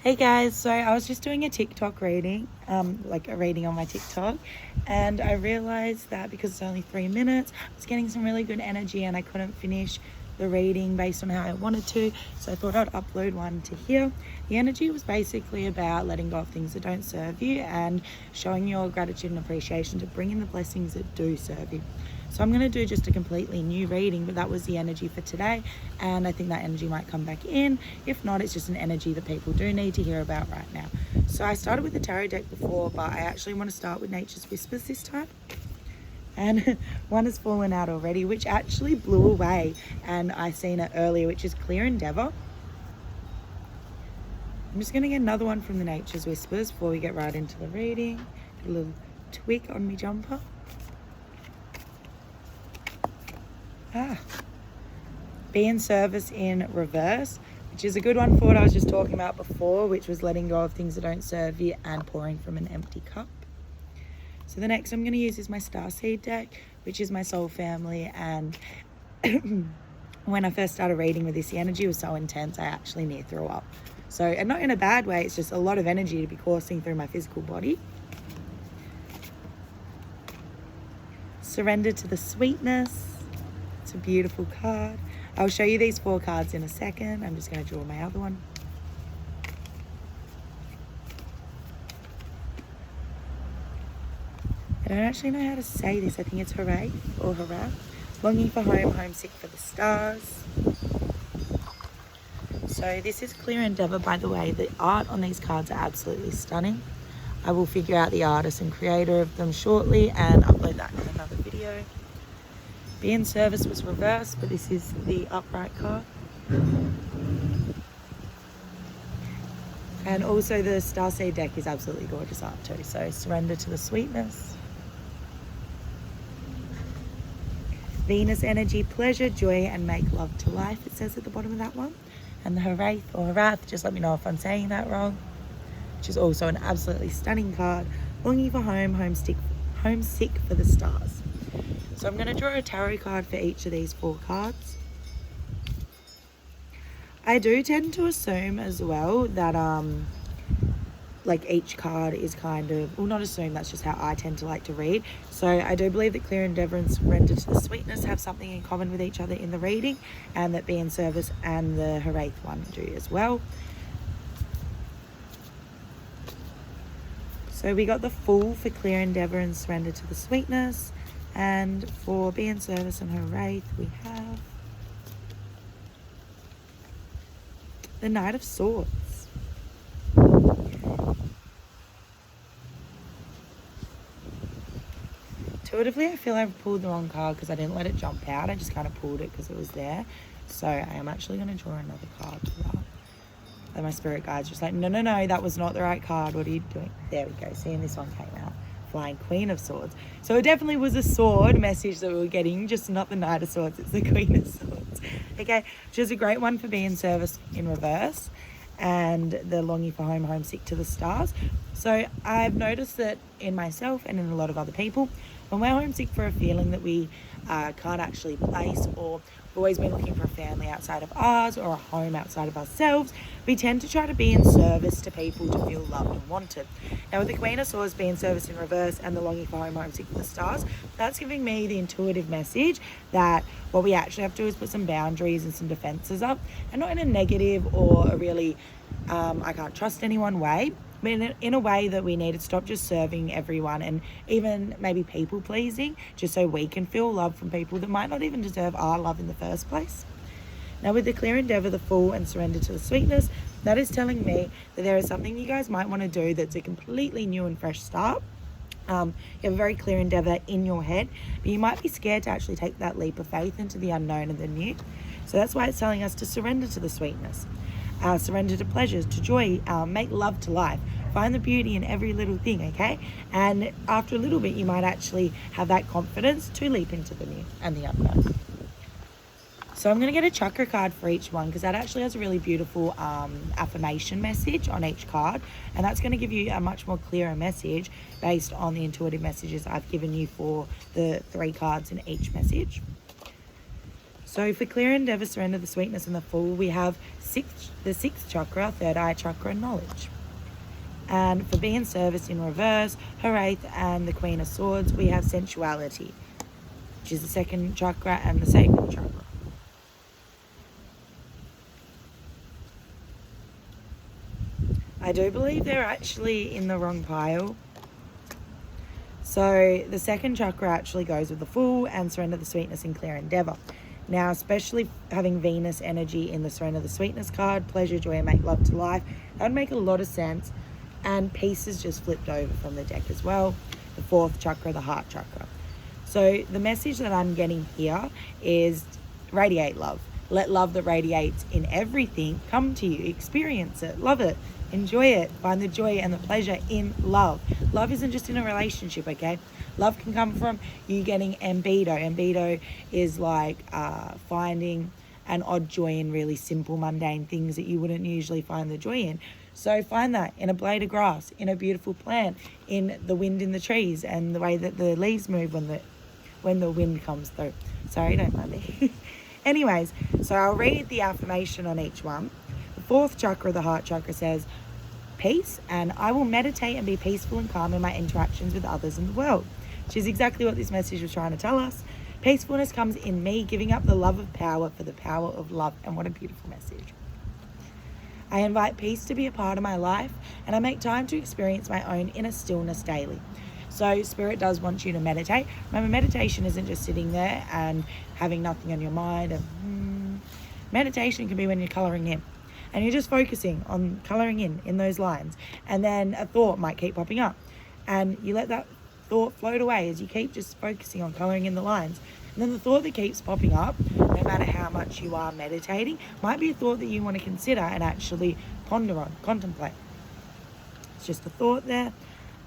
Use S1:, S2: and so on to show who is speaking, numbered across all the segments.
S1: Hey guys, so I was just doing a TikTok reading, like a reading on my TikTok, and I realized that because it's only 3 minutes, I was getting some really good energy and I couldn't finish the reading based on how I wanted to, so I thought I'd upload one to here. The energy was basically about letting go of things that don't serve you and showing your gratitude and appreciation to bring in the blessings that do serve you. So I'm going to do just a completely new reading, but that was the energy for today, and I think that energy might come back in. If not, it's just an energy that people do need to hear about right now. So I started with the tarot deck before, but I actually want to start with Nature's Whispers this time. And one has fallen out already, which actually blew away, and I seen it earlier, which is Clear Endeavour. I'm just going to get another one from the Nature's Whispers before we get right into the reading. A little tweak on my jumper. Be in service in reverse, which is a good one for what I was just talking about before, which was letting go of things that don't serve you and pouring from an empty cup. So the next I'm going to use is my Starseed deck, which is my soul family, and when I first started reading with this, the energy was so intense I actually near threw up. So, and not in a bad way, it's just a lot of energy to be coursing through my physical body. Surrender to the sweetness. It's a beautiful card. I'll show you these 4 cards in a second. I'm just going to draw my other one. I don't actually know how to say this. I think it's hooray or hurrah. Longing for home, homesick for the stars. So this is Clear Endeavour, by the way. The art on these cards are absolutely stunning. I will figure out the artist and creator of them shortly and upload that in another video. Be in service was reversed, but this is the upright card. And also the Starseed deck is absolutely gorgeous art too. So surrender to the sweetness. Venus energy, pleasure, joy, and make love to life, it says at the bottom of that one. And the Harath or Harath, just let me know if I'm saying that wrong, which is also an absolutely stunning card. Longing for home, homesick for the stars. So I'm going to draw a tarot card for each of these 4 cards. I do tend to assume as well that like each card is kind of, well, not assume, that's just how I tend to like to read. So I do believe that Clear Endeavour and Surrender to the Sweetness have something in common with each other in the reading, and that Be in Service and the Harath one do as well. So we got the Fool for Clear Endeavour and Surrender to the Sweetness. And for Be in Service and Harath, we have the Knight of Swords. Intuitively, I feel I pulled the wrong card because I didn't let it jump out. I just kind of pulled it because it was there. So I am actually going to draw another card for that. And my spirit guide's just like, no, that was not the right card. What are you doing? There we go. See, and this one came out. Flying Queen of Swords. So it definitely was a sword message that we were getting, just not the Knight of Swords, it's the Queen of Swords. Okay, which is a great one for Be in Service in reverse, and the Longing for home, homesick to the stars. So I've noticed that in myself and in a lot of other people, when we're homesick for a feeling that we can't actually place, or we've always been looking for a family outside of ours or a home outside of ourselves, we tend to try to be in service to people to feel loved and wanted. Now with the Queen of Swords, Be in Service in reverse, and the Longing for home, homesick for the stars, that's giving me the intuitive message that what we actually have to do is put some boundaries and some defenses up, and not in a negative or a really I can't trust anyone way, but in a way that we need to stop just serving everyone and even maybe people pleasing just so we can feel love from people that might not even deserve our love in the first place. Now with the Clear Endeavour, the Fool, and Surrender to the Sweetness, that is telling me that there is something you guys might want to do that's a completely new and fresh start. You have a very clear endeavour in your head, but you might be scared to actually take that leap of faith into the unknown and the new. So that's why it's telling us to surrender to the sweetness. Surrender to pleasures, to joy, make love to life. Find the beauty in every little thing, okay? And after a little bit, you might actually have that confidence to leap into the new and the unknown. So I'm going to get a chakra card for each one because that actually has a really beautiful affirmation message on each card. And that's going to give you a much more clearer message based on the intuitive messages I've given you for the 3 cards in each message. So for clear endeavor, surrender, the sweetness, and the full, we have the sixth chakra, third eye chakra, knowledge. And for be in service in reverse, her eighth, and the Queen of Swords, we have sensuality, which is the second chakra and the sacral chakra. I do believe they're actually in the wrong pile. So the second chakra actually goes with the Fool and surrender, the sweetness, and clear endeavor. Now, especially having Venus energy in the surrender, the sweetness card, pleasure, joy, and make love to life, that would make a lot of sense. And peace is just flipped over from the deck as well. The fourth chakra, the heart chakra. So the message that I'm getting here is radiate love. Let love that radiates in everything come to you. Experience it. Love it. Enjoy it. Find the joy and the pleasure in love. Love isn't just in a relationship, okay? Love can come from you getting ambido. Ambido is like finding an odd joy in really simple, mundane things that you wouldn't usually find the joy in. So find that in a blade of grass, in a beautiful plant, in the wind in the trees, and the way that the leaves move when the wind comes through. Sorry, don't mind me. Anyways, so I'll read the affirmation on each one. The fourth chakra, the heart chakra, says, peace, and I will meditate and be peaceful and calm in my interactions with others in the world, which is exactly what this message was trying to tell us. Peacefulness comes in me giving up the love of power for the power of love. And what a beautiful message. I invite peace to be a part of my life, and I make time to experience my own inner stillness daily. So Spirit does want you to meditate. Remember, meditation isn't just sitting there and having nothing on your mind. Meditation can be when you're colouring in, and you're just focusing on colouring in those lines. And then a thought might keep popping up, and you let that thought float away as you keep just focusing on colouring in the lines. And then the thought that keeps popping up, no matter how much you are meditating, might be a thought that you want to consider and actually ponder on, contemplate. It's just a thought there.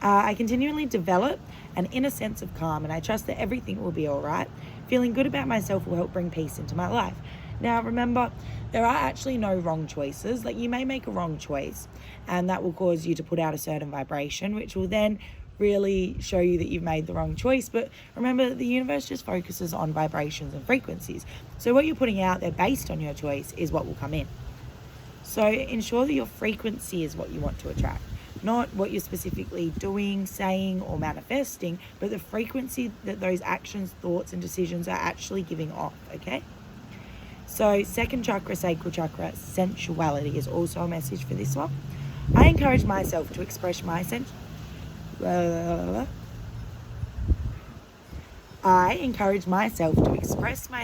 S1: I continually develop an inner sense of calm, and I trust that everything will be all right. Feeling good about myself will help bring peace into my life. Now, remember, there are actually no wrong choices. Like, you may make a wrong choice, and that will cause you to put out a certain vibration, which will then really show you that you've made the wrong choice. But remember, the universe just focuses on vibrations and frequencies. So what you're putting out there based on your choice is what will come in. So ensure that your frequency is what you want to attract, not what you're specifically doing, saying, or manifesting, but the frequency that those actions, thoughts, and decisions are actually giving off, okay? So second chakra, sacral chakra, sensuality is also a message for this one. I encourage myself to express my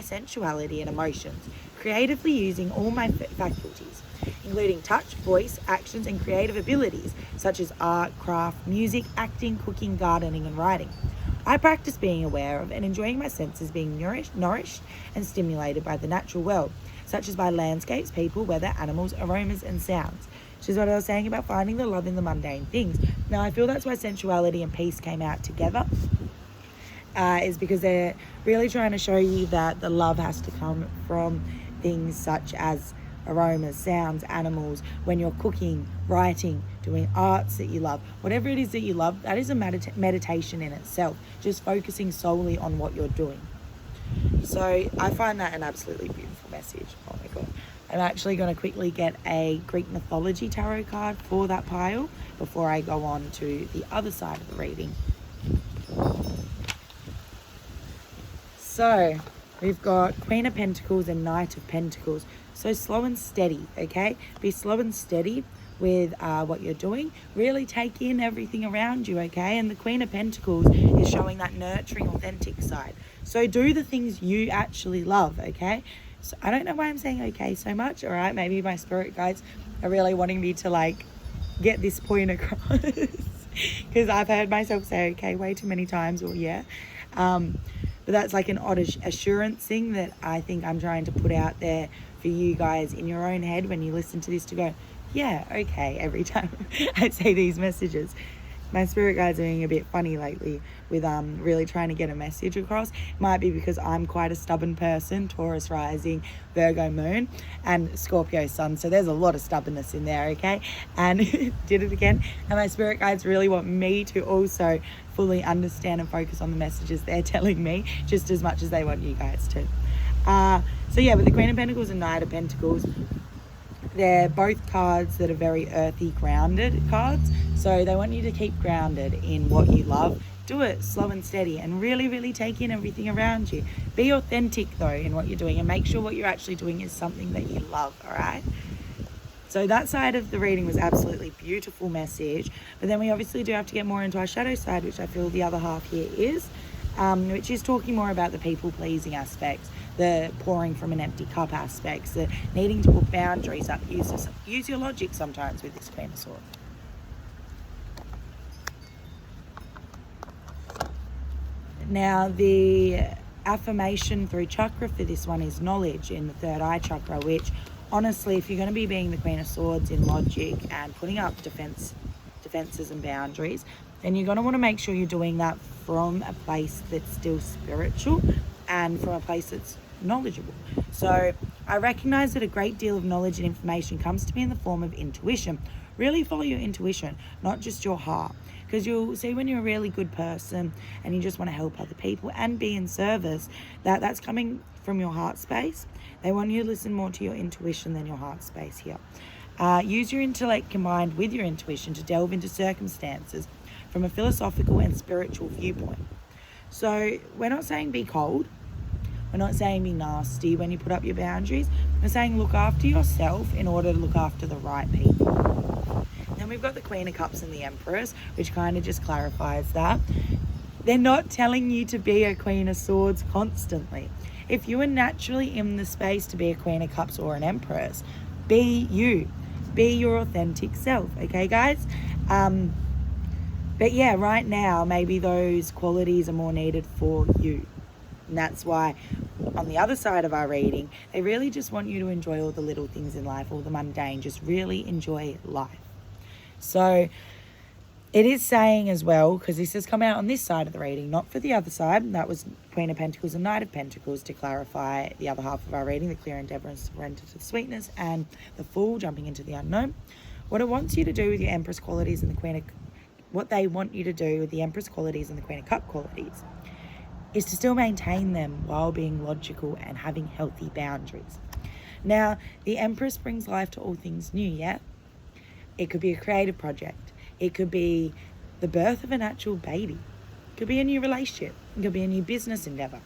S1: sensuality and emotions, creatively using all my faculties, including touch, voice, actions, and creative abilities, such as art, craft, music, acting, cooking, gardening, and writing. I practice being aware of and enjoying my senses being nourished and stimulated by the natural world, such as by landscapes, people, weather, animals, aromas, and sounds. Which is what I was saying about finding the love in the mundane things. Now, I feel that's why sensuality and peace came out together, is because they're really trying to show you that the love has to come from things such as aromas, sounds, animals, when you're cooking, writing, doing arts that you love, whatever it is that you love, that is a meditation in itself, just focusing solely on what you're doing. So I find that an absolutely beautiful message. Oh my God. I'm actually going to quickly get a Greek mythology tarot card for that pile before I go on to the other side of the reading. So we've got Queen of Pentacles and Knight of Pentacles. So slow and steady, okay? Be slow and steady with what you're doing. Really take in everything around you, okay? And the Queen of Pentacles is showing that nurturing, authentic side. So do the things you actually love, okay? So I don't know why I'm saying okay so much, all right? Maybe my spirit guides are really wanting me to, like, get this point across. Because I've heard myself say okay way too many times, or yeah. But that's like an odd assurance thing that I think I'm trying to put out there for you guys in your own head when you listen to this, to go, yeah, okay, every time I say these messages. My spirit guides are being a bit funny lately with really trying to get a message across. Might be because I'm quite a stubborn person, Taurus rising, Virgo moon, and Scorpio sun. So there's a lot of stubbornness in there, okay? And did it again. And my spirit guides really want me to also fully understand and focus on the messages they're telling me just as much as they want you guys to. So yeah, with the Queen of Pentacles and Knight of Pentacles, they're both cards that are very earthy, grounded cards. So they want you to keep grounded in what you love. Do it slow and steady and really, really take in everything around you. Be authentic though in what you're doing, and make sure what you're actually doing is something that you love, all right? So that side of the reading was absolutely beautiful message. But then we obviously do have to get more into our shadow side, which I feel the other half here is, which is talking more about the people-pleasing aspects, the pouring from an empty cup aspects, the needing to put boundaries up. Use your logic sometimes with this Queen of Swords. Now, the affirmation through chakra for this one is knowledge in the third eye chakra, which honestly, if you're going to be being the Queen of Swords in logic and putting up defenses and boundaries, then you're going to want to make sure you're doing that from a place that's still spiritual and from a place that's knowledgeable. So I recognize that a great deal of knowledge and information comes to me in the form of intuition. Really follow your intuition, not just your heart. Because you'll see when you're a really good person and you just want to help other people and be in service, that's coming from your heart space. They want you to listen more to your intuition than your heart space here. Use your intellect combined with your intuition to delve into circumstances from a philosophical and spiritual viewpoint. So we're not saying be cold. We're not saying be nasty when you put up your boundaries. We're saying look after yourself in order to look after the right people. Then we've got the Queen of Cups and the Empress, which kind of just clarifies that. They're not telling you to be a Queen of Swords constantly. If you are naturally in the space to be a Queen of Cups or an Empress, be you. Be your authentic self, okay, guys? But yeah, right now, maybe those qualities are more needed for you. And that's why on the other side of our reading, they really just want you to enjoy all the little things in life, all the mundane, just really enjoy life. So it is saying as well, because this has come out on this side of the reading, not for the other side. That was Queen of Pentacles and Knight of Pentacles to clarify the other half of our reading, the clear endeavour and surrender to the sweetness, and the Fool jumping into the unknown. What it wants you to do with your Empress qualities and the Queen of... What they want you to do with the Empress qualities and the Queen of Cup qualities is to still maintain them while being logical and having healthy boundaries. Now, the Empress brings life to all things new, yeah? It could be a creative project. It could be the birth of an actual baby. It could be a new relationship. It could be a new business endeavor.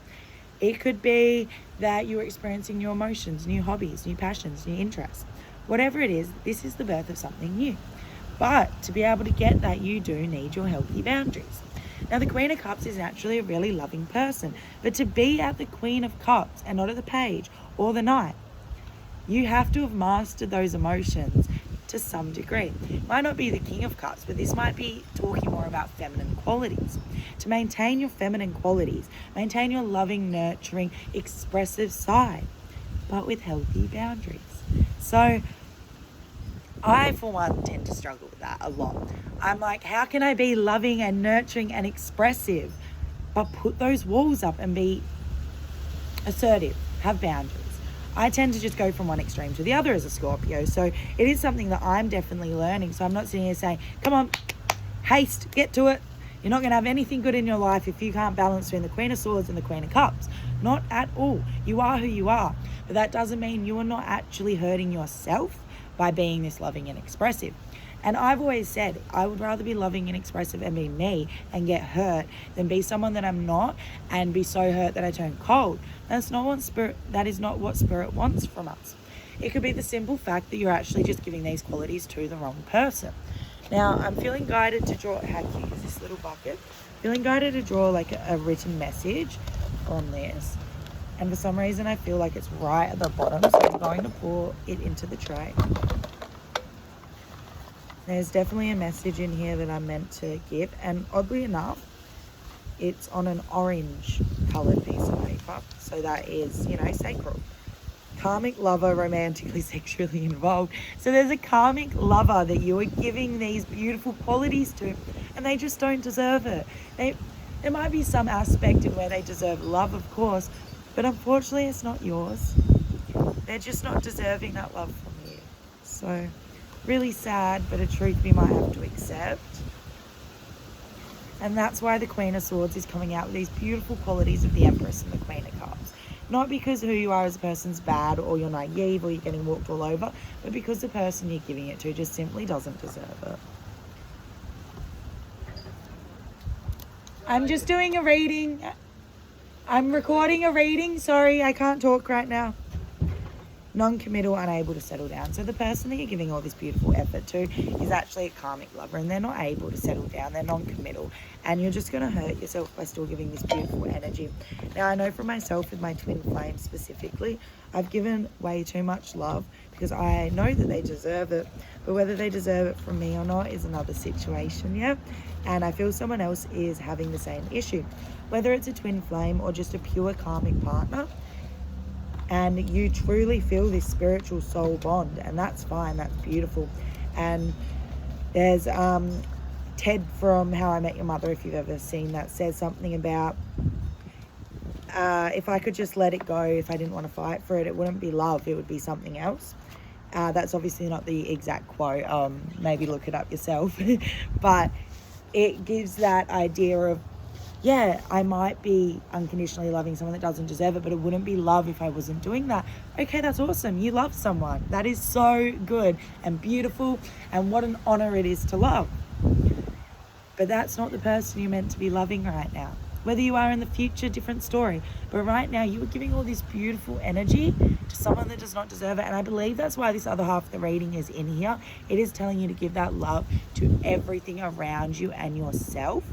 S1: It could be that you're experiencing new emotions, new hobbies, new passions, new interests. Whatever it is, this is the birth of something new. But to be able to get that, you do need your healthy boundaries. Now, the Queen of Cups is naturally a really loving person, but to be at the Queen of Cups and not at the Page or the Knight, you have to have mastered those emotions to some degree. It might not be the King of Cups, but this might be talking more about feminine qualities. To maintain your feminine qualities, maintain your loving, nurturing, expressive side, but with healthy boundaries. So I, for one, tend to struggle with that a lot. I'm like, how can I be loving and nurturing and expressive, but put those walls up and be assertive, have boundaries? I tend to just go from one extreme to the other as a Scorpio. So it is something that I'm definitely learning. So I'm not sitting here saying, come on, haste, get to it. You're not going to have anything good in your life if you can't balance between the Queen of Swords and the Queen of Cups. Not at all. You are who you are. But that doesn't mean you are not actually hurting yourself by being this loving and expressive. And I've always said, I would rather be loving and expressive and be me and get hurt than be someone that I'm not and be so hurt that I turn cold. That is not what spirit wants from us. It could be the simple fact that you're actually just giving these qualities to the wrong person. Now, I'm feeling guided to draw, how cute is this little bucket? Feeling guided to draw like a written message on this. And for some reason, I feel like it's right at the bottom. So I'm going to pour it into the tray. There's definitely a message in here that I'm meant to give. And oddly enough, it's on an orange coloured piece of paper. So that is, sacral. Karmic lover, romantically, sexually involved. So there's a karmic lover that you are giving these beautiful qualities to, and they just don't deserve it. There might be some aspect in where they deserve love, of course, but unfortunately it's not yours. They're just not deserving that love from you. So really sad, but a truth we might have to accept. And that's why the Queen of Swords is coming out with these beautiful qualities of the Empress and the Queen of Cups. Not because who you are as a person's bad or you're naive or you're getting walked all over, but because the person you're giving it to just simply doesn't deserve it. I'm just doing a reading. I'm recording a reading. Sorry, I can't talk right now. Non-committal, unable to settle down. So the person that you're giving all this beautiful effort to is actually a karmic lover, and they're not able to settle down. They're non-committal, and you're just going to hurt yourself by still giving this beautiful energy. Now, I know for myself with my twin flame specifically, I've given way too much love because I know that they deserve it, but whether they deserve it from me or not is another situation, yeah? And I feel someone else is having the same issue, whether it's a twin flame or just a pure karmic partner. And you truly feel this spiritual soul bond, and that's fine, that's beautiful. And there's Ted from How I Met Your Mother, if you've ever seen that, says something about if I could just let it go, if I didn't want to fight for it, it wouldn't be love, it would be something else. That's obviously not the exact quote, maybe look it up yourself, but it gives that idea of, yeah, I might be unconditionally loving someone that doesn't deserve it, but it wouldn't be love if I wasn't doing that. Okay, that's awesome. You love someone. That is so good and beautiful, and what an honor it is to love. But that's not the person you're meant to be loving right now. Whether you are in the future, different story. But right now, you are giving all this beautiful energy to someone that does not deserve it. And I believe that's why this other half of the reading is in here. It is telling you to give that love to everything around you and yourself.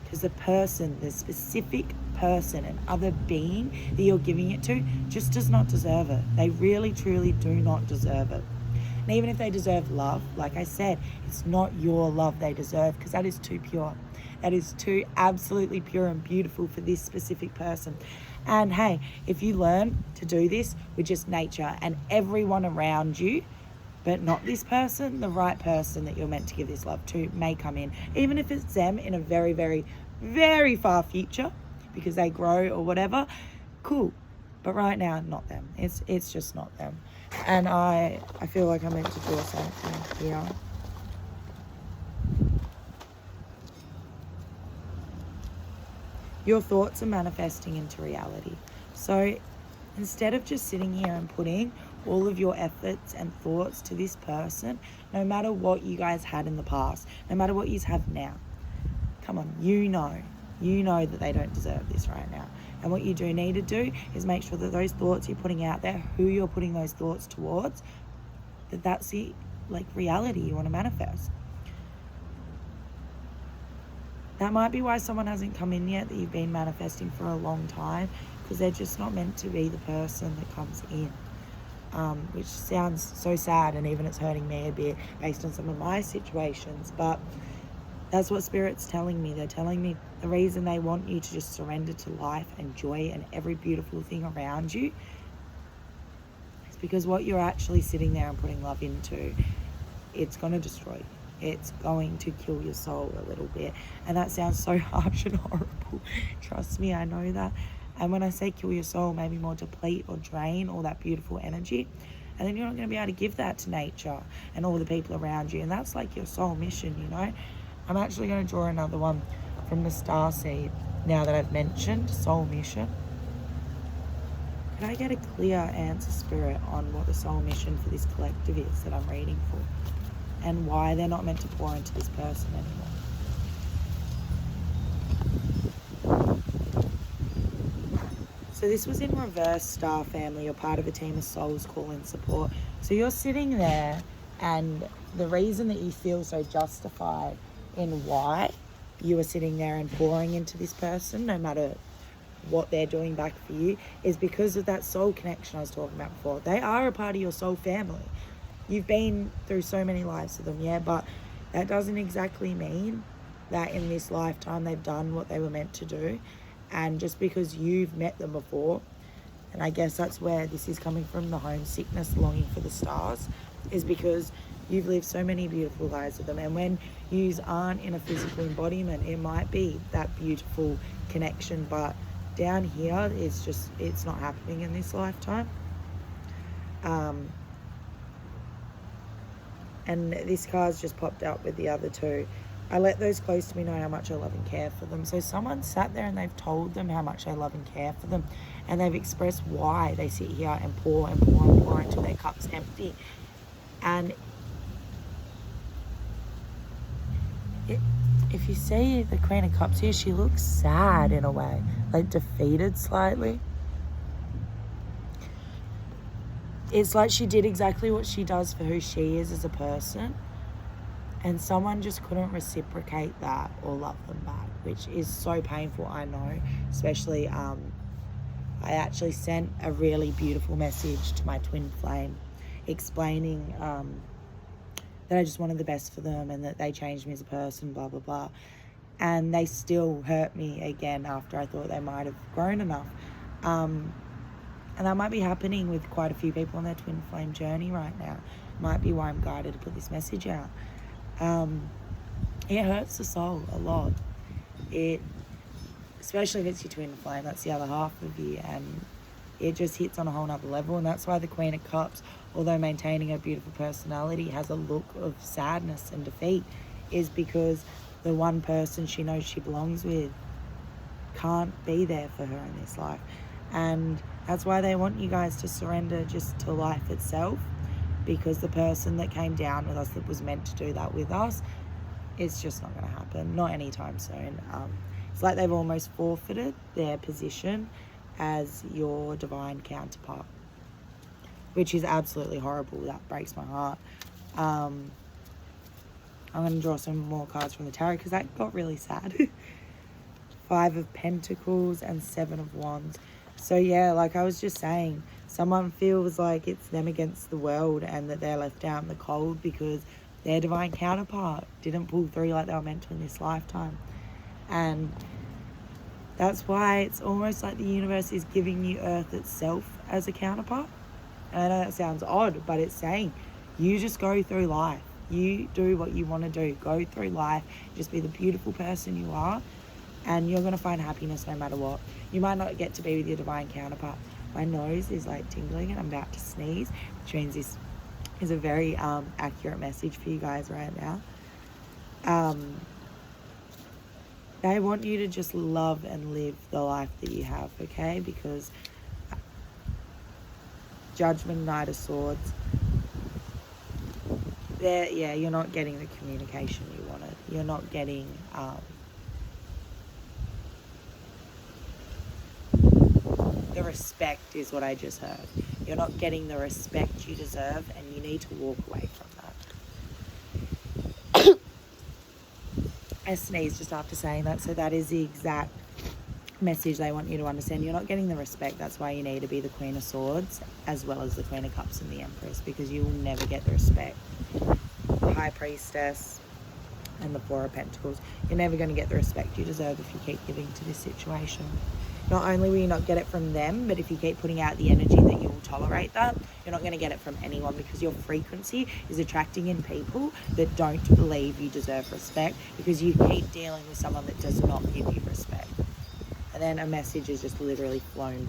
S1: Because the person, the specific person and other being that you're giving it to just does not deserve it. They really, truly do not deserve it. And even if they deserve love, like I said, it's not your love they deserve, because that is too pure. That is too absolutely pure and beautiful for this specific person. And hey, if you learn to do this with just nature and everyone around you, but not this person, the right person that you're meant to give this love to may come in. Even if it's them in a very, very, very far future because they grow or whatever, cool. But right now, not them. It's just not them. And I feel like I'm meant to draw something here. Your thoughts are manifesting into reality. So instead of just sitting here and putting all of your efforts and thoughts to this person, no matter what you guys had in the past, no matter what you have now, come on, you know that they don't deserve this right now. And what you do need to do is make sure that those thoughts you're putting out there, who you're putting those thoughts towards, that's the reality you want to manifest. That might be why someone hasn't come in yet that you've been manifesting for a long time, because they're just not meant to be the person that comes in. Which sounds so sad, and even it's hurting me a bit based on some of my situations, but that's what Spirit's telling me. They're telling me the reason they want you to just surrender to life and joy and every beautiful thing around you is because what you're actually sitting there and putting love into, it's going to destroy you. It's going to kill your soul a little bit. And that sounds so harsh and horrible. Trust me, I know that. And when I say kill your soul, maybe more deplete or drain all that beautiful energy. And then you're not going to be able to give that to nature and all the people around you. And that's like your soul mission, you know. I'm actually going to draw another one from the star seed now that I've mentioned soul mission. Could I get a clear answer, Spirit, on what the soul mission for this collective is that I'm reading for? And why they're not meant to pour into this person anymore. So this was in reverse, star family. You're part of a team of souls, call in support. So you're sitting there, and the reason that you feel so justified in why you are sitting there and pouring into this person, no matter what they're doing back for you, is because of that soul connection I was talking about before. They are a part of your soul family. You've been through so many lives with them, yeah, but that doesn't exactly mean that in this lifetime they've done what they were meant to do. And just because you've met them before, and I guess that's where this is coming from, the homesickness, longing for the stars, is because you've lived so many beautiful lives with them. And when you aren't in a physical embodiment, it might be that beautiful connection, but down here, it's not happening in this lifetime. And this card's just popped up with the other two. I let those close to me know how much I love and care for them. So someone sat there and they've told them how much I love and care for them, and they've expressed why they sit here and pour and pour and pour until their cup's empty. And if you see the Queen of Cups here, she looks sad in a way, like defeated slightly. It's like she did exactly what she does for who she is as a person, and someone just couldn't reciprocate that or love them back, which is so painful, I know. Especially, I actually sent a really beautiful message to my twin flame explaining that I just wanted the best for them and that they changed me as a person, blah, blah, blah. And they still hurt me again after I thought they might have grown enough. And that might be happening with quite a few people on their twin flame journey right now. Might be why I'm guided to put this message out. It hurts the soul a lot. Especially if it's your twin flame, that's the other half of you, and it just hits on a whole nother level. And that's why the Queen of Cups, although maintaining a beautiful personality, has a look of sadness and defeat, is because the one person she knows she belongs with can't be there for her in this life. And that's why they want you guys to surrender just to life itself, because the person that came down with us, that was meant to do that with us, it's just not going to happen, not anytime soon. It's like they've almost forfeited their position as your divine counterpart, which is absolutely horrible. That breaks my heart. I'm going to draw some more cards from the tarot because that got really sad. 5 of Pentacles and 7 of Wands. So yeah, like I was just saying, someone feels like it's them against the world and that they're left out in the cold because their divine counterpart didn't pull through like they were meant to in this lifetime. And that's why it's almost like the universe is giving you Earth itself as a counterpart. And I know that sounds odd, but it's saying, you just go through life. You do what you want to do. Go through life. Just be the beautiful person you are. And you're going to find happiness no matter what. You might not get to be with your divine counterpart. My nose is like tingling and I'm about to sneeze, which means this is a very accurate message for you guys right now. They want you to just love and live the life that you have, okay? Because Judgment, Knight of Swords, you're not getting the communication you wanted. You're not getting the respect is what I just heard. You're not getting the respect you deserve, and you need to walk away from that. I sneezed just after saying that, so that is the exact message they want you to understand. You're not getting the respect. That's why you need to be the Queen of Swords as well as the Queen of Cups and the Empress, because you will never get the respect. The High Priestess and the Four of Pentacles. You're never going to get the respect you deserve if you keep giving to this situation. Not only will you not get it from them, but if you keep putting out the energy that you will tolerate that, you're not going to get it from anyone, because your frequency is attracting in people that don't believe you deserve respect, because you keep dealing with someone that does not give you respect. And then a message is just literally flown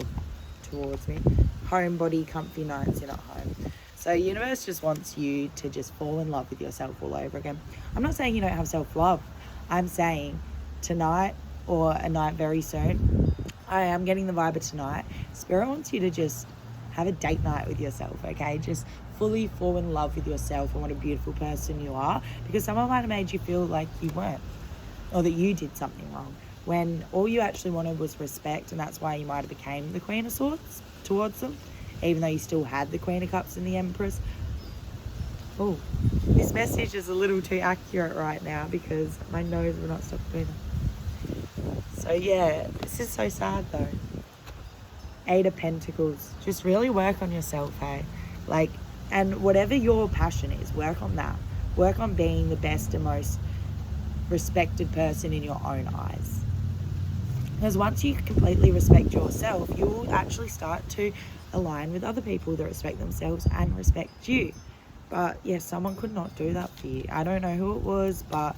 S1: towards me. Homebody, comfy nights, you're not home. So universe just wants you to just fall in love with yourself all over again. I'm not saying you don't have self-love. I'm saying tonight or a night very soon, I am getting the vibe of tonight. Spirit wants you to just have a date night with yourself, okay? Just fully fall in love with yourself and what a beautiful person you are, because someone might have made you feel like you weren't, or that you did something wrong, when all you actually wanted was respect, and that's why you might have became the Queen of Swords towards them, even though you still had the Queen of Cups and the Empress. Oh, this message is a little too accurate right now because my nose will not stop doing that. So yeah, this is so sad though. 8 of Pentacles. Just really work on yourself, hey? Like, and whatever your passion is, work on that. Work on being the best and most respected person in your own eyes. Because once you completely respect yourself, you will actually start to align with other people that respect themselves and respect you. But yeah, someone could not do that for you. I don't know who it was, but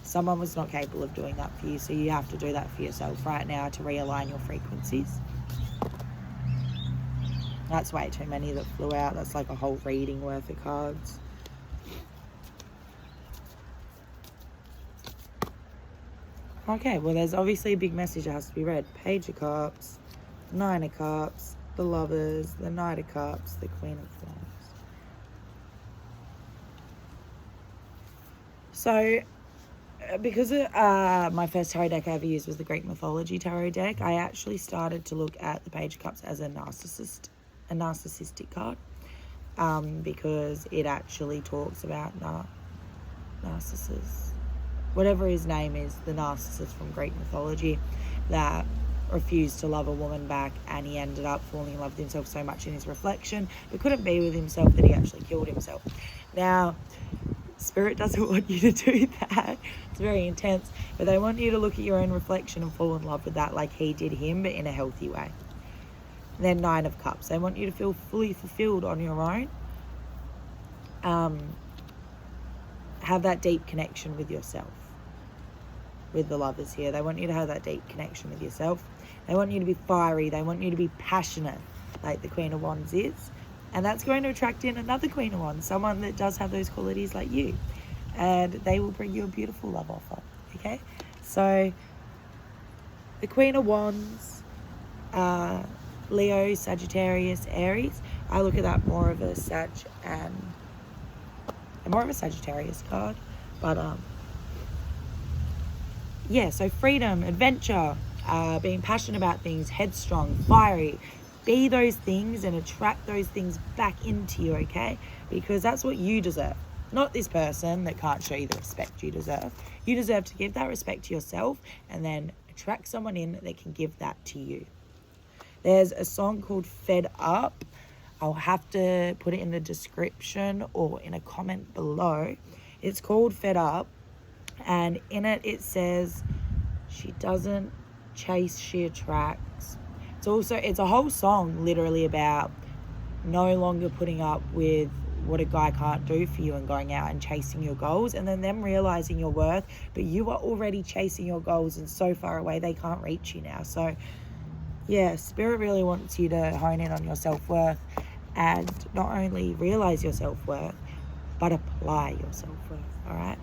S1: someone was not capable of doing that for you. So you have to do that for yourself right now to realign your frequencies. That's way too many that flew out. That's like a whole reading worth of cards. Okay, well, there's obviously a big message that has to be read. Page of Cups, Nine of Cups, the Lovers, the Knight of Cups, the Queen of Wands. So, because my first tarot deck I ever used was the Greek mythology tarot deck, I actually started to look at the Page of Cups as a narcissistic card, because it actually talks about Narcissus, whatever his name is, the Narcissus from Greek mythology that refused to love a woman back, and he ended up falling in love with himself so much in his reflection but couldn't be with himself that he actually killed himself. Now, Spirit doesn't want you to do that. It's very intense, but they want you to look at your own reflection and fall in love with that like he did him, but in a healthy way. And then Nine of Cups, they want you to feel fully fulfilled on your own. Have that deep connection with yourself. With the Lovers here, they want you to have that deep connection with yourself. They want you to be fiery. They want you to be passionate, like the Queen of Wands is. And that's going to attract in another Queen of Wands, someone that does have those qualities like you. And they will bring you a beautiful love offer, okay? So, the Queen of Wands, Leo, Sagittarius, Aries. I look at that more of a Sagittarius card. But, yeah, so freedom, adventure, being passionate about things, headstrong, fiery. Be those things and attract those things back into you, okay? Because that's what you deserve. Not this person that can't show you the respect you deserve. You deserve to give that respect to yourself and then attract someone in that can give that to you. There's a song called Fed Up. I'll have to put it in the description or in a comment below. It's called Fed Up. And in it says, she doesn't chase, she attracts. It's a whole song literally about no longer putting up with what a guy can't do for you and going out and chasing your goals, and then them realizing your worth, but you are already chasing your goals and so far away they can't reach you now. So yeah, Spirit really wants you to hone in on your self-worth and not only realize your self-worth but apply your self-worth. All right,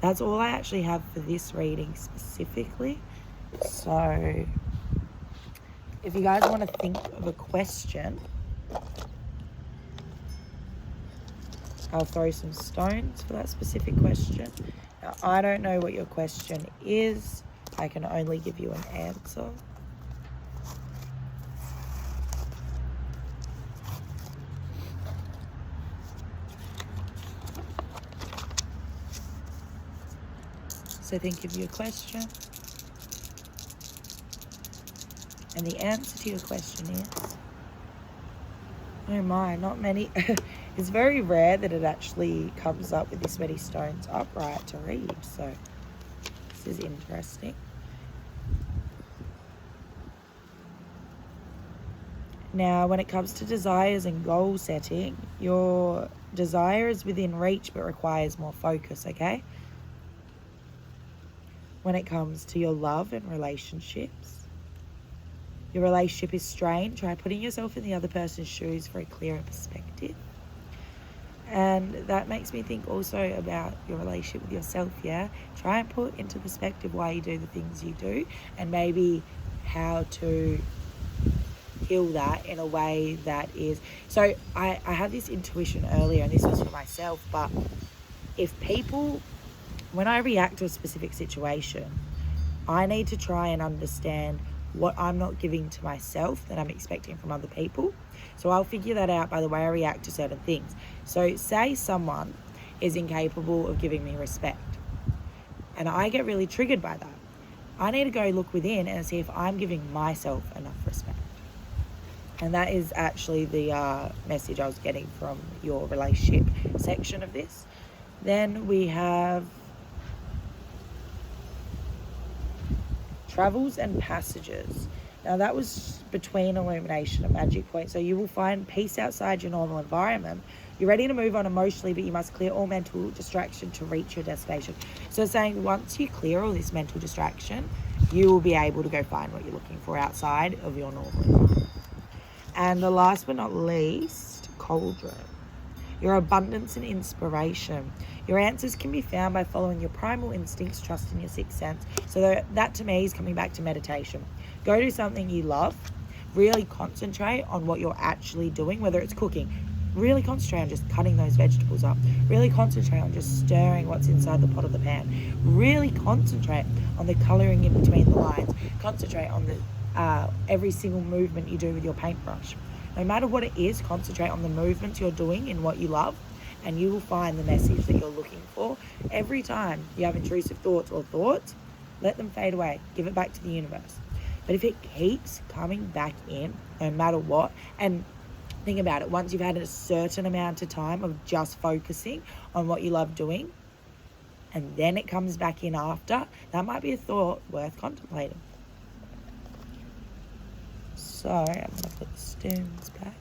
S1: that's all I actually have for this reading specifically. So if you guys want to think of a question, I'll throw some stones for that specific question. Now, I don't know what your question is. I can only give you an answer. So think of your question. And the answer to your question is, oh my, not many. It's very rare that it actually comes up with this many stones upright to read. So this is interesting. Now, when it comes to desires and goal setting, your desire is within reach but requires more focus, okay? When it comes to your love and relationships, your relationship is strained. Try putting yourself in the other person's shoes for a clearer perspective. And that makes me think also about your relationship with yourself, yeah? Try and put into perspective why you do the things you do and maybe how to heal that in a way that is... So I had this intuition earlier, and this was for myself, but if people... When I react to a specific situation, I need to try and understand what I'm not giving to myself that I'm expecting from other people. So I'll figure that out by the way I react to certain things. So say someone is incapable of giving me respect, and I get really triggered by that. I need to go look within and see if I'm giving myself enough respect. And that is actually the message I was getting from your relationship section of this. Then we have travels and passages. Now that was between illumination and magic point. So you will find peace outside your normal environment. You're ready to move on emotionally, but you must clear all mental distraction to reach your destination. So it's saying once you clear all this mental distraction, you will be able to go find what you're looking for outside of your normal environment. And the last but not least, cauldron. your abundance and inspiration. Your answers can be found by following your primal instincts, trusting your sixth sense. So that to me is coming back to meditation. Go do something you love. Really concentrate on what you're actually doing, whether it's cooking. Really concentrate on just cutting those vegetables up. Really concentrate on just stirring what's inside the pot of the pan. Really concentrate on the colouring in between the lines. Concentrate on the every single movement you do with your paintbrush. No matter what it is, concentrate on the movements you're doing in what you love, and you will find the message that you're looking for. Every time you have intrusive thoughts, let them fade away. Give it back to the universe. But if it keeps coming back in, no matter what, and think about it, once you've had a certain amount of time of just focusing on what you love doing, and then it comes back in after, that might be a thought worth contemplating. So I'm going to put the stones back.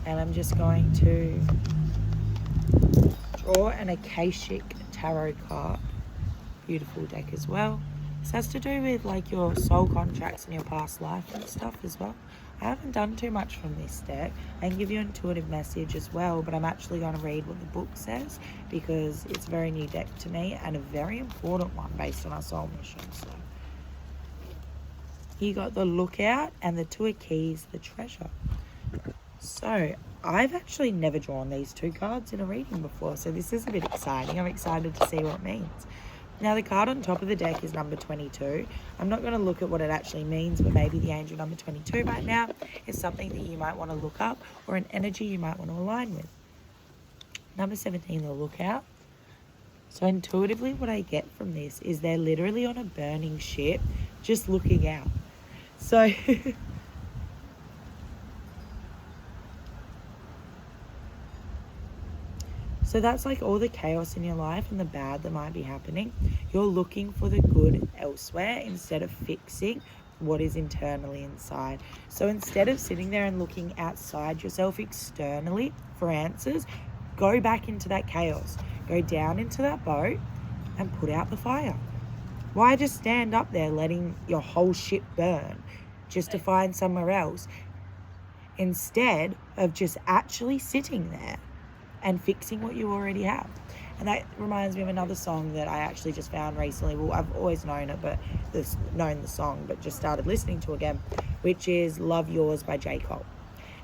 S1: And I'm just going to draw an Akashic Tarot card. Beautiful deck as well. This has to do with like your soul contracts and your past life and stuff as well. I haven't done too much from this deck. I can give you an intuitive message as well, but I'm actually going to read what the book says because it's a very new deck to me and a very important one based on our soul mission. So you got the Lookout and the Two of Keys, the Treasure. So I've actually never drawn these two cards in a reading before, so this is a bit exciting. I'm excited to see what it means. Now, the card on top of the deck is number 22. I'm not going to look at what it actually means, but maybe the angel number 22 right now is something that you might want to look up or an energy you might want to align with. Number 17, the Lookout. So intuitively, what I get from this is they're literally on a burning ship just looking out. So So that's like all the chaos in your life and the bad that might be happening. You're looking for the good elsewhere instead of fixing what is internally inside. So instead of sitting there and looking outside yourself externally for answers, go back into that chaos. Go down into that boat and put out the fire. Why just stand up there letting your whole ship burn just to find somewhere else instead of just actually sitting there and fixing what you already have? And that reminds me of another song that I actually just found recently. Well, I've always known it, but known the song, but just started listening to again, which is Love Yours by J. Cole.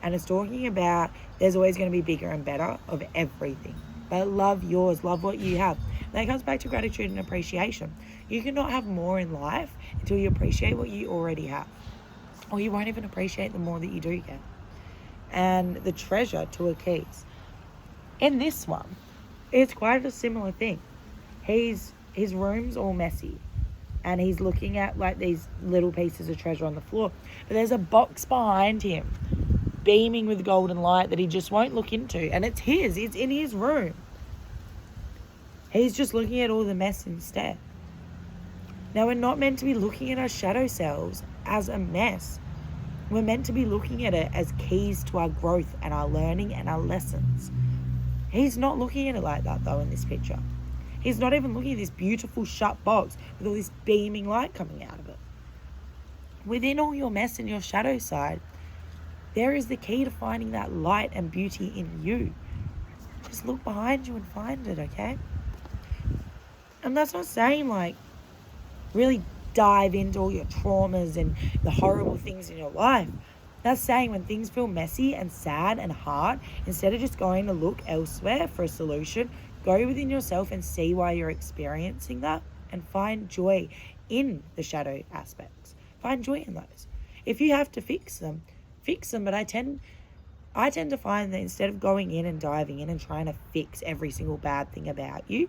S1: And it's talking about there's always going to be bigger and better of everything. But love yours, love what you have. And that comes back to gratitude and appreciation. You cannot have more in life until you appreciate what you already have. Or you won't even appreciate the more that you do get. And the Treasure, Two of Keys. In this one, it's quite a similar thing. His room's all messy and he's looking at like these little pieces of treasure on the floor. But there's a box behind him beaming with golden light that he just won't look into. And it's in his room. He's just looking at all the mess instead. Now, we're not meant to be looking at our shadow selves as a mess. We're meant to be looking at it as keys to our growth and our learning and our lessons. He's not looking at it like that, though, in this picture. He's not even looking at this beautiful shut box with all this beaming light coming out of it. Within all your mess and your shadow side, there is the key to finding that light and beauty in you. Just look behind you and find it, okay? And that's not saying, like, really dive into all your traumas and the horrible things in your life. That's saying when things feel messy and sad and hard, instead of just going to look elsewhere for a solution, go within yourself and see why you're experiencing that and find joy in the shadow aspects. Find joy in those. If you have to fix them, but I tend to find that instead of going in and diving in and trying to fix every single bad thing about you,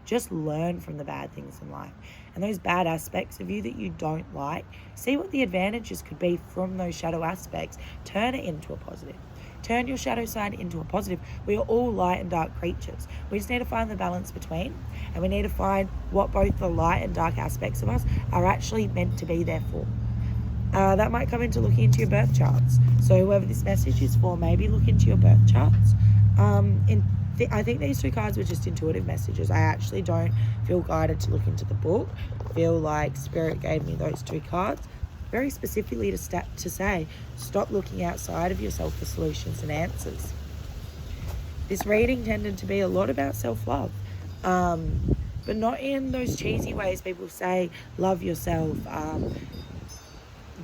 S1: just learn from the bad things in life. And those bad aspects of you that you don't like, see what the advantages could be from those shadow aspects. Turn it into a positive. Turn your shadow side into a positive. We are all light and dark creatures. We just need to find the balance between, and we need to find what both the light and dark aspects of us are actually meant to be there for. That might come into looking into your birth charts. So whoever this message is for, maybe look into your birth charts. I think these 2 cards were just intuitive messages. I actually don't feel guided to look into the book. I feel like Spirit gave me those 2 cards very specifically to say, stop looking outside of yourself for solutions and answers. This reading tended to be a lot about self-love, but not in those cheesy ways people say, love yourself,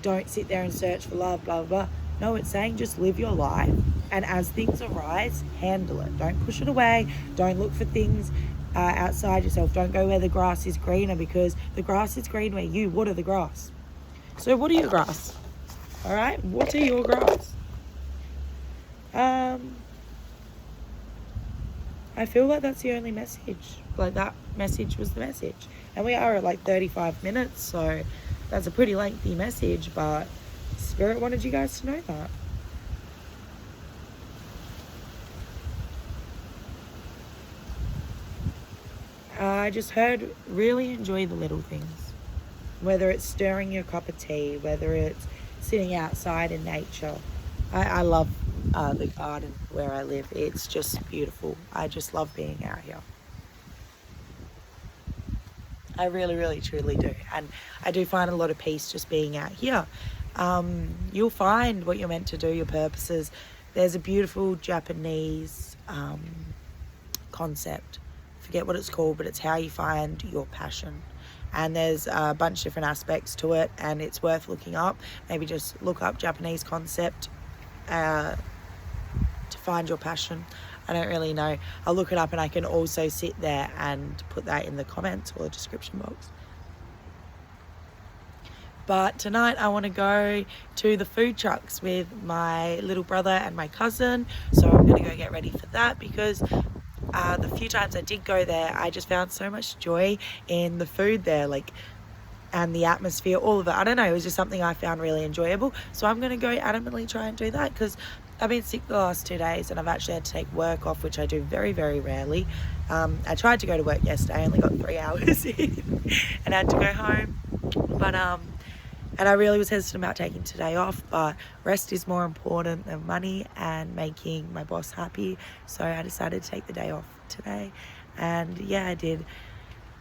S1: don't sit there and search for love, blah, blah, blah. No, it's saying just live your life, and as things arise, handle it. Don't push it away. Don't look for things outside yourself. Don't go where the grass is greener, because the grass is green where you water the grass. So water your grass. All right? Water your grass. I feel like that's the only message. Like, that message was the message. And we are at like 35 minutes, so that's a pretty lengthy message, but Spirit wanted you guys to know that. I just heard, really enjoy the little things. Whether it's stirring your cup of tea, whether it's sitting outside in nature. I love the garden where I live. It's just beautiful. I just love being out here. I really, really, truly do. And I do find a lot of peace just being out here. You'll find what you're meant to do, your purposes. There's a beautiful Japanese concept. Forget what it's called, but it's how you find your passion. And there's a bunch of different aspects to it, and it's worth looking up. Maybe just look up Japanese concept to find your passion. I don't really know. I'll look it up, and I can also sit there and put that in the comments or the description box. But tonight I want to go to the food trucks with my little brother and my cousin. So I'm going to go get ready for that, because the few times I did go there, I just found so much joy in the food there, and the atmosphere, all of it. I don't know, it was just something I found really enjoyable. So I'm going to go adamantly try and do that, because I've been sick the last 2 days and I've actually had to take work off, which I do very, very rarely. I tried to go to work yesterday, I only got 3 hours in and I had to go home. But and I really was hesitant about taking today off, but rest is more important than money and making my boss happy. So I decided to take the day off today. And yeah, I did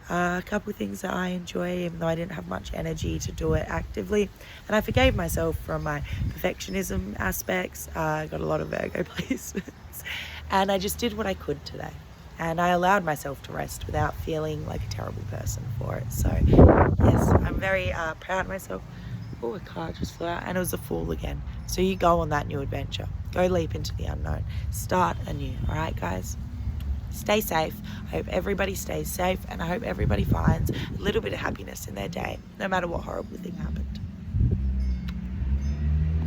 S1: a couple of things that I enjoy, even though I didn't have much energy to do it actively. And I forgave myself from my perfectionism aspects. I got a lot of Virgo placements. And I just did what I could today. And I allowed myself to rest without feeling like a terrible person for it. So yes, I'm very proud of myself. Oh, a car just flew out, and it was a Fool again. So you go on that new adventure. Go leap into the unknown. Start anew. All right, guys? Stay safe. I hope everybody stays safe, and I hope everybody finds a little bit of happiness in their day, no matter what horrible thing happens.